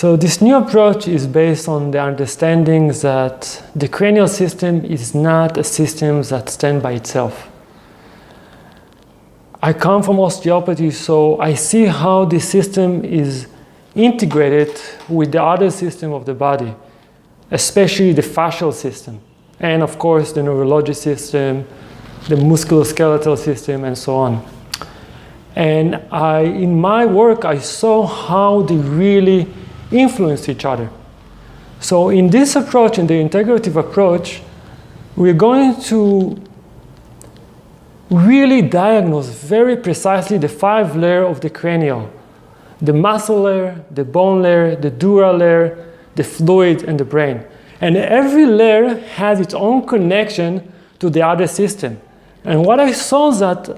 So this new approach is based on the understanding that the cranial system is not a system that stands by itself. I come from osteopathy, so I see how this system is integrated with the other system of the body, especially the fascial system, and of course the neurologic system, the musculoskeletal system, and so on. And in my work, I saw how they really influence each other. So in this approach, in the integrative approach, we're going to really diagnose very precisely the 5 layers of the cranial: the muscle layer, the bone layer, the dura layer, the fluid, and the brain. And every layer has its own connection to the other system. And what I saw is that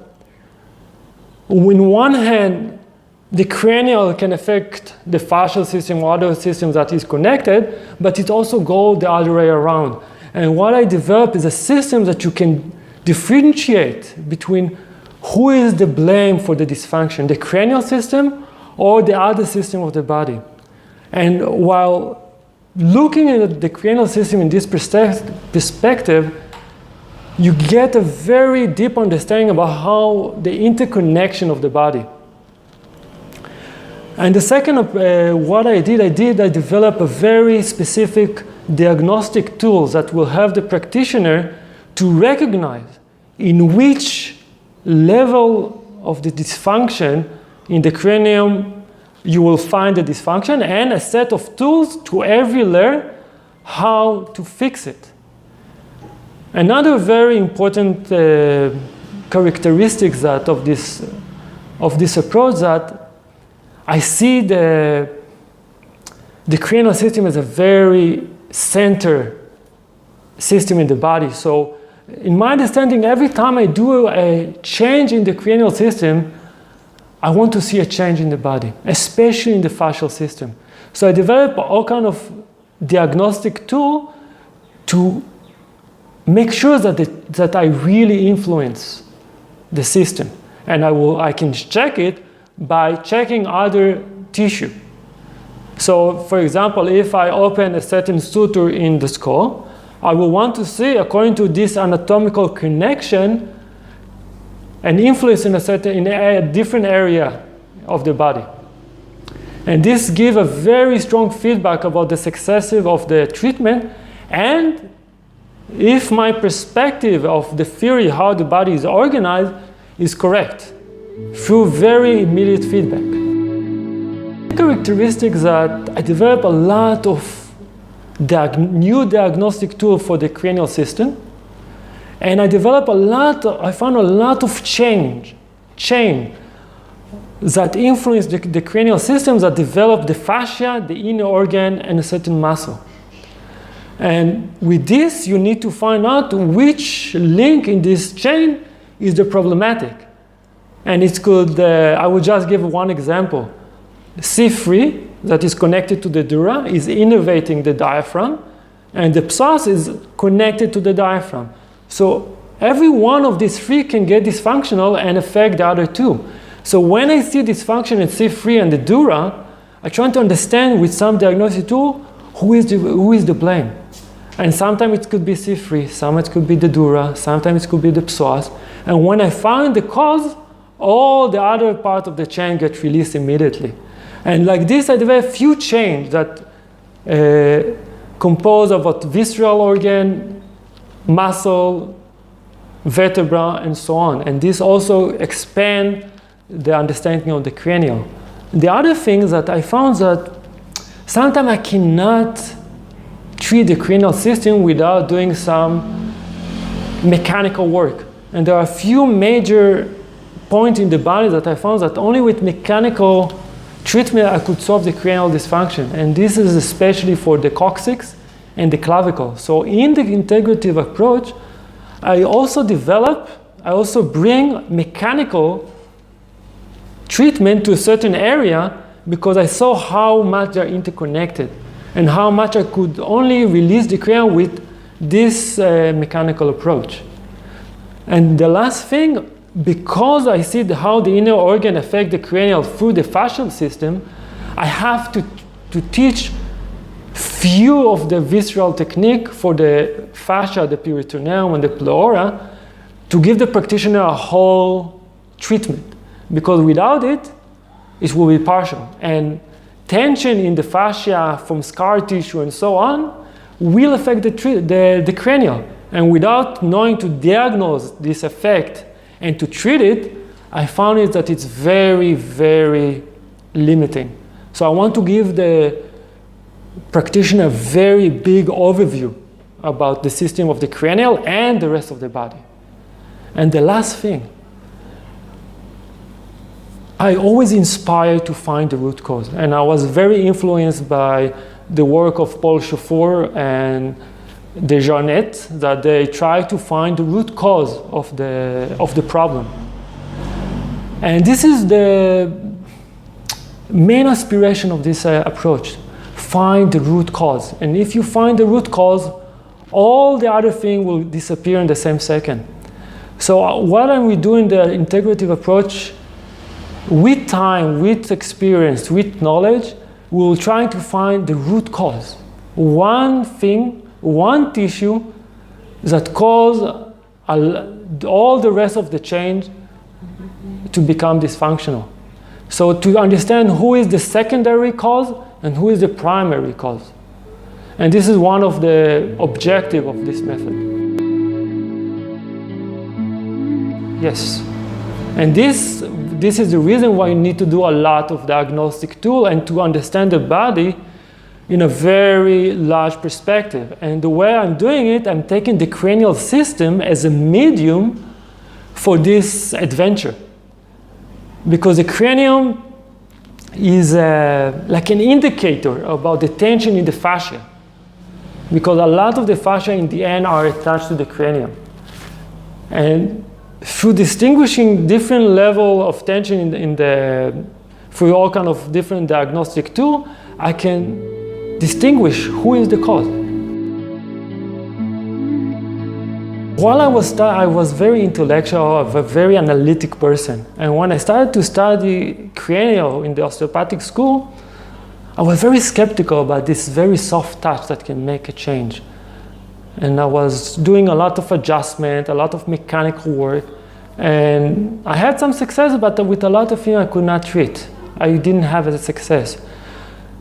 on one hand, the cranial can affect the fascial system or other systems that is connected, but it also goes the other way around. And what I developed is a system that you can differentiate between who is the blame for the dysfunction, the cranial system or the other system of the body. And while looking at the cranial system in this perspective, you get a very deep understanding about how the interconnection of the body. And the second, what I developed a very specific diagnostic tools that will help the practitioner to recognize in which level of the dysfunction in the cranium you will find the dysfunction, and a set of tools to every layer how to fix it. Another very important characteristics of this approach that I see the cranial system as a very center system in the body. So in my understanding, every time I do a change in the cranial system, I want to see a change in the body, especially in the fascial system. So I develop all kind of diagnostic tool to make sure that I really influence the system. And I can check it by checking other tissue. So for example, if I open a certain suture in the skull, I will want to see, according to this anatomical connection, an influence in a different area of the body. And this gives a very strong feedback about the success of the treatment, and if my perspective of the theory how the body is organized is correct, through very immediate feedback. Characteristics that I developed a lot of new diagnostic tools for the cranial system, and I found a lot of chain that influence the cranial systems that develop the fascia, the inner organ, and a certain muscle. And with this, you need to find out which link in this chain is the problematic. And it could, I will just give one example. C3, that is connected to the dura, is innervating the diaphragm, and the psoas is connected to the diaphragm. So every one of these 3 can get dysfunctional and affect the other 2. So when I see dysfunction in C3 and the dura, I try to understand with some diagnostic tool who is the blame. And sometimes it could be C3, sometimes it could be the dura, sometimes it could be the psoas. And when I find the cause, all the other part of the chain gets released immediately. And like this, I develop a few chains that compose of visceral organ, muscle, vertebra, and so on. And this also expands the understanding of the cranial. The other thing that I found that sometimes I cannot treat the cranial system without doing some mechanical work. And there are a few major points in the body that I found that only with mechanical treatment I could solve the cranial dysfunction. And this is especially for the coccyx and the clavicle. So in the integrative approach, I also bring mechanical treatment to a certain area because I saw how much they're interconnected and how much I could only release the cranial with this mechanical approach. And the last thing, because I see how the inner organ affect the cranial through the fascial system, I have to to teach few of the visceral technique for the fascia, the peritoneum, and the pleura, to give the practitioner a whole treatment. Because without it, it will be partial. And tension in the fascia from scar tissue and so on will affect the cranial. And without knowing to diagnose this effect and to treat it, I found it that it's very, very limiting. So I want to give the practitioner a very big overview about the system of the cranial and the rest of the body. And the last thing, I always inspire to find the root cause. And I was very influenced by the work of Paul Chauffour and Desjarnais, that they try to find the root cause of the problem. And this is the main aspiration of this approach. Find the root cause. And if you find the root cause, all the other things will disappear in the same second. So what are we doing the integrative approach? With time, with experience, with knowledge, we will try to find the root cause. One thing, one tissue that cause all the rest of the change to become dysfunctional. So to understand who is the secondary cause and who is the primary cause. And this is one of the objectives of this method. Yes. And this is the reason why you need to do a lot of diagnostic tool and to understand the body in a very large perspective. And the way I'm doing it, I'm taking the cranial system as a medium for this adventure. Because the cranium is like an indicator about the tension in the fascia. Because a lot of the fascia in the end are attached to the cranium. And through distinguishing different level of tension through all kind of different diagnostic tool, I can distinguish who is the cause. While I was very intellectual, a very analytic person. And when I started to study cranial in the osteopathic school, I was very skeptical about this very soft touch that can make a change. And I was doing a lot of adjustment, a lot of mechanical work. And I had some success, but with a lot of things I could not treat. I didn't have a success.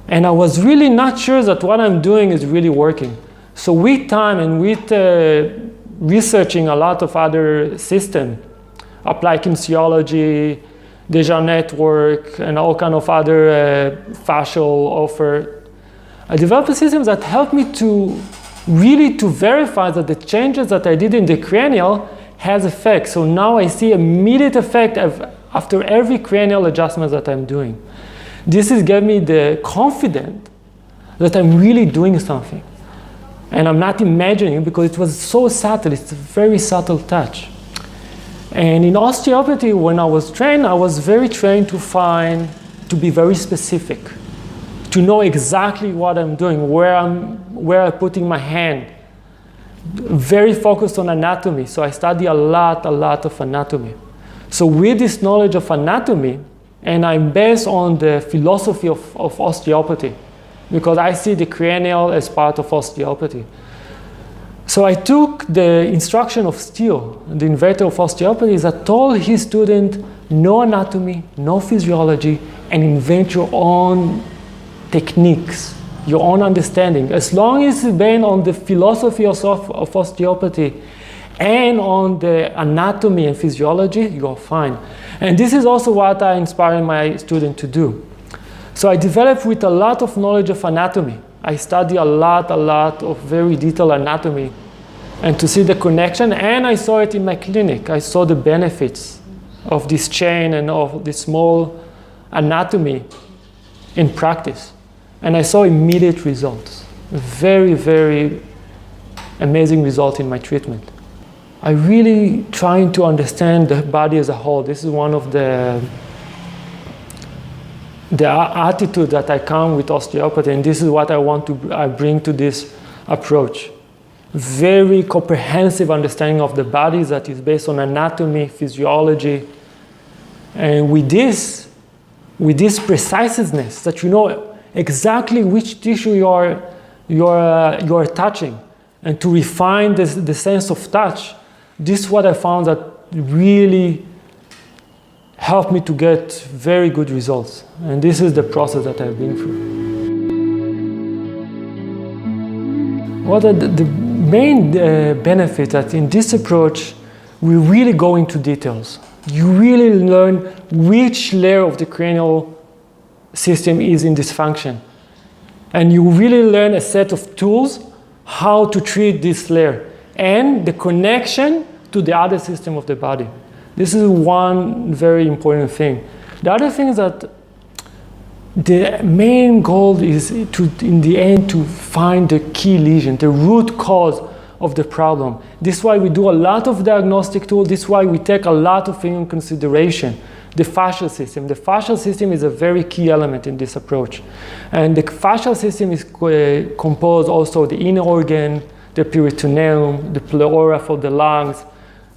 And I was really not sure that what I'm doing is really working. So with time and with researching a lot of other systems, applied kinesiology, Desjarnais work, and all kind of other fascial offer, I developed a system that helped me to really to verify that the changes that I did in the cranial has effect. So now I see immediate effect after every cranial adjustment that I'm doing. This has given me the confidence that I'm really doing something. And I'm not imagining because it was so subtle, it's a very subtle touch. And in osteopathy, when I was trained, I was very trained to be very specific, to know exactly what I'm doing, where I'm putting my hand. Very focused on anatomy, so I study a lot of anatomy. So with this knowledge of anatomy, and I'm based on the philosophy of osteopathy, because I see the cranial as part of osteopathy. So I took the instruction of Steele, the inventor of osteopathy, that told his student, no anatomy, no physiology, and invent your own techniques, your own understanding. As long as it's based on the philosophy of osteopathy and on the anatomy and physiology, you're fine. And this is also what I inspire my students to do. So I developed with a lot of knowledge of anatomy. I study a lot of very detailed anatomy and to see the connection, and I saw it in my clinic. I saw the benefits of this chain and of this small anatomy in practice. And I saw immediate results, very amazing result in my treatment. I really trying to understand the body as a whole. This is one of the attitude that I come with osteopathy, and this is what I bring to this approach. Very comprehensive understanding of the body that is based on anatomy, physiology, and with this preciseness that you know exactly which tissue you're touching, and to refine the sense of touch. This is what I found that really helped me to get very good results. And this is the process that I've been through. What are the main benefits that in this approach, we really go into details. You really learn which layer of the cranial system is in dysfunction. And you really learn a set of tools how to treat this layer and the connection to the other system of the body. This is one very important thing. The other thing is that the main goal is to, in the end, to find the key lesion, the root cause of the problem. This is why we do a lot of diagnostic tools. This is why we take a lot of things in consideration. The fascial system. The fascial system is a very key element in this approach. And the fascial system is composed also of the inner organ, the peritoneum, the pleura for the lungs,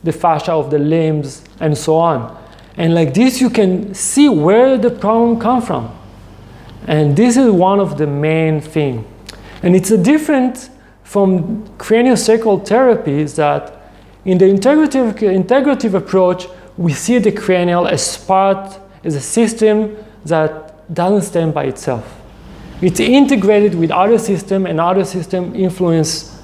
the fascia of the limbs, and so on. And like this, you can see where the problem comes from. And this is one of the main things. And it's a different from cranial sacral therapy is that in the integrative approach, we see the cranial as a system that doesn't stand by itself. It's integrated with other systems, and other systems influence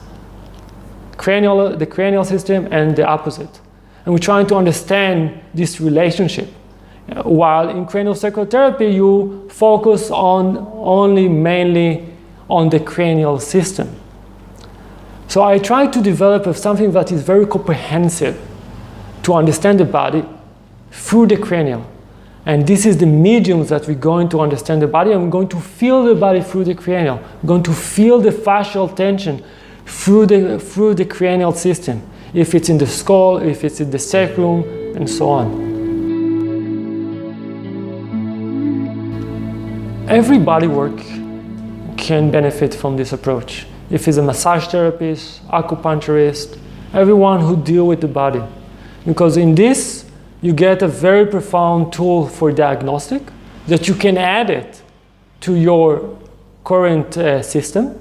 the cranial system and the opposite. And we're trying to understand this relationship. While in cranial sacral therapy, you focus mainly on the cranial system. So I try to develop something that is very comprehensive to understand the body through the cranial. And this is the mediums that we're going to understand the body, and we're going to feel the body through the cranial. We're going to feel the fascial tension through the cranial system, if it's in the skull, if it's in the sacrum, and so on. Every body work can benefit from this approach. If it's a massage therapist, acupuncturist, everyone who deals with the body. Because in this, you get a very profound tool for diagnostic that you can add it to your current system.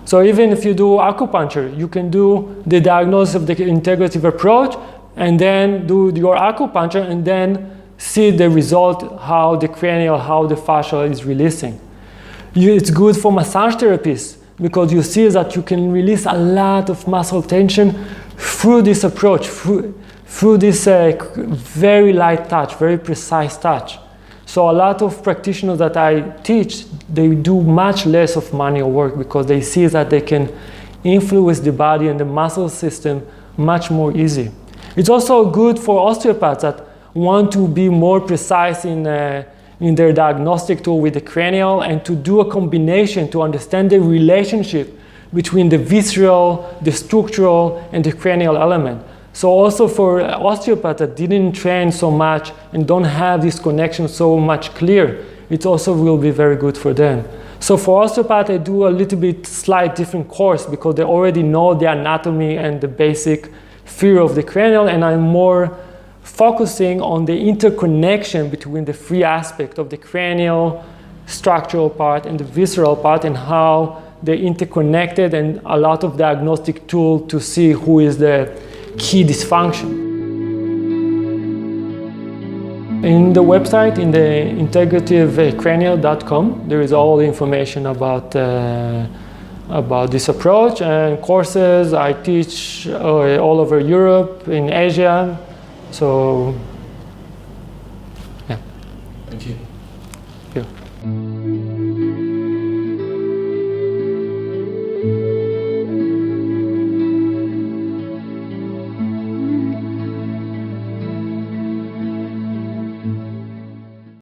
So even if you do acupuncture, you can do the diagnosis of the integrative approach and then do your acupuncture and then see the result, how the cranial, how the fascia is releasing. It's good for massage therapists because you see that you can release a lot of muscle tension through this approach, through this very light touch, very precise touch. So a lot of practitioners that I teach, they do much less of manual work because they see that they can influence the body and the muscle system much more easy. It's also good for osteopaths that want to be more precise in their diagnostic tool with the cranial and to do a combination to understand the relationship between the visceral, the structural, and the cranial element. So also for osteopaths that didn't train so much and don't have this connection so much clear, it also will be very good for them. So for osteopaths, I do a little bit slight different course because they already know the anatomy and the basic theory of the cranial, and I'm more focusing on the interconnection between the three aspects of the cranial, structural part, and the visceral part, and how they're interconnected, and a lot of diagnostic tool to see who is the key dysfunction. In the website, in the integrativecranial.com, there is all the information about this approach and courses. I teach all over Europe, in Asia. So, yeah. Thank you. Thank you.